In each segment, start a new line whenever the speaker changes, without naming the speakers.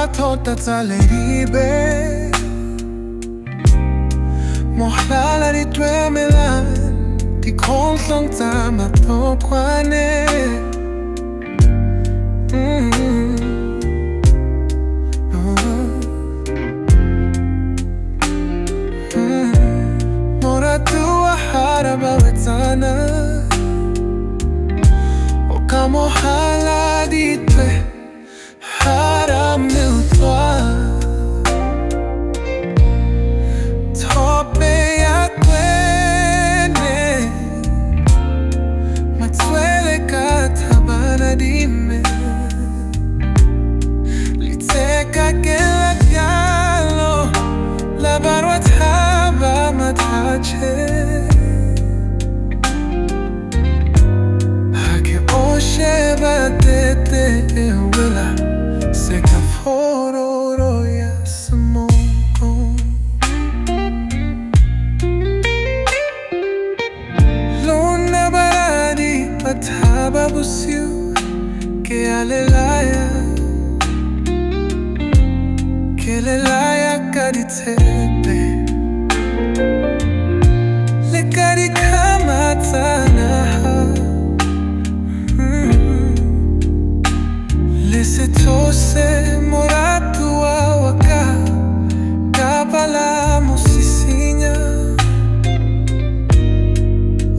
tota tsa leribe Mohlala di twemelang Di kgontlong tsa mapokwane Moratua haraba wetsana O ka mohala di twe Haram miltwa Tope ya kwene Matswele ka tabana dime Liteka ke la pialo La barwa taba matache Hake oshe batete wela Seka fororo ya samoko Luna baradi pataba busiu Ke alelaya Ke lelaya kaditebe Le kadi kamatana Se tose moratua waka Kapala musisinya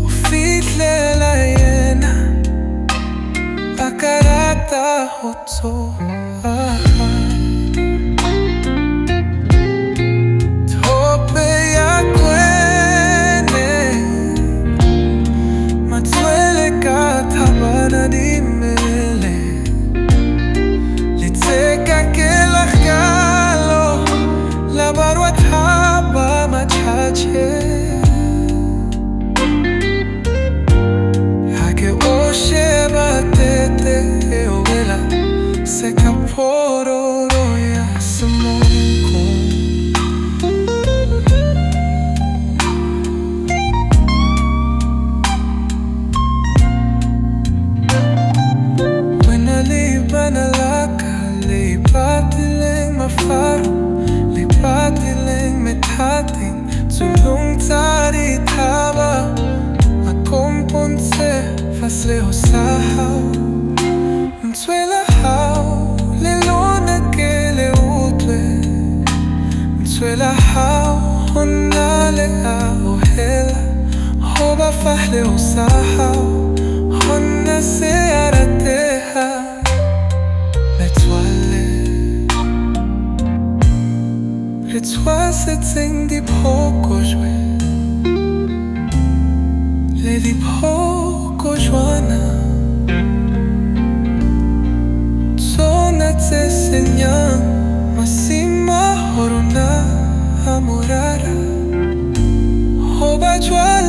Ufitle la yena Pakarata hoto Tope ya kwene Matswele katabana dimele Seka ke la galo La barwa taba machache Hake oshe batete wela Seka pororo ya samoko When I leave Banalaka Leipatileng mafaro Leipatileng metating Tulung tari taba Makomponse Fasle hosahaw Mtswela haw Lelona ke le utwe Mtswela haw Honale a ohela Hoba fahle hosahaw Honna se arateha Le toit s'éteigne di poco joué Le di poco joana Zona te segna Massima horona amorara Hoba joa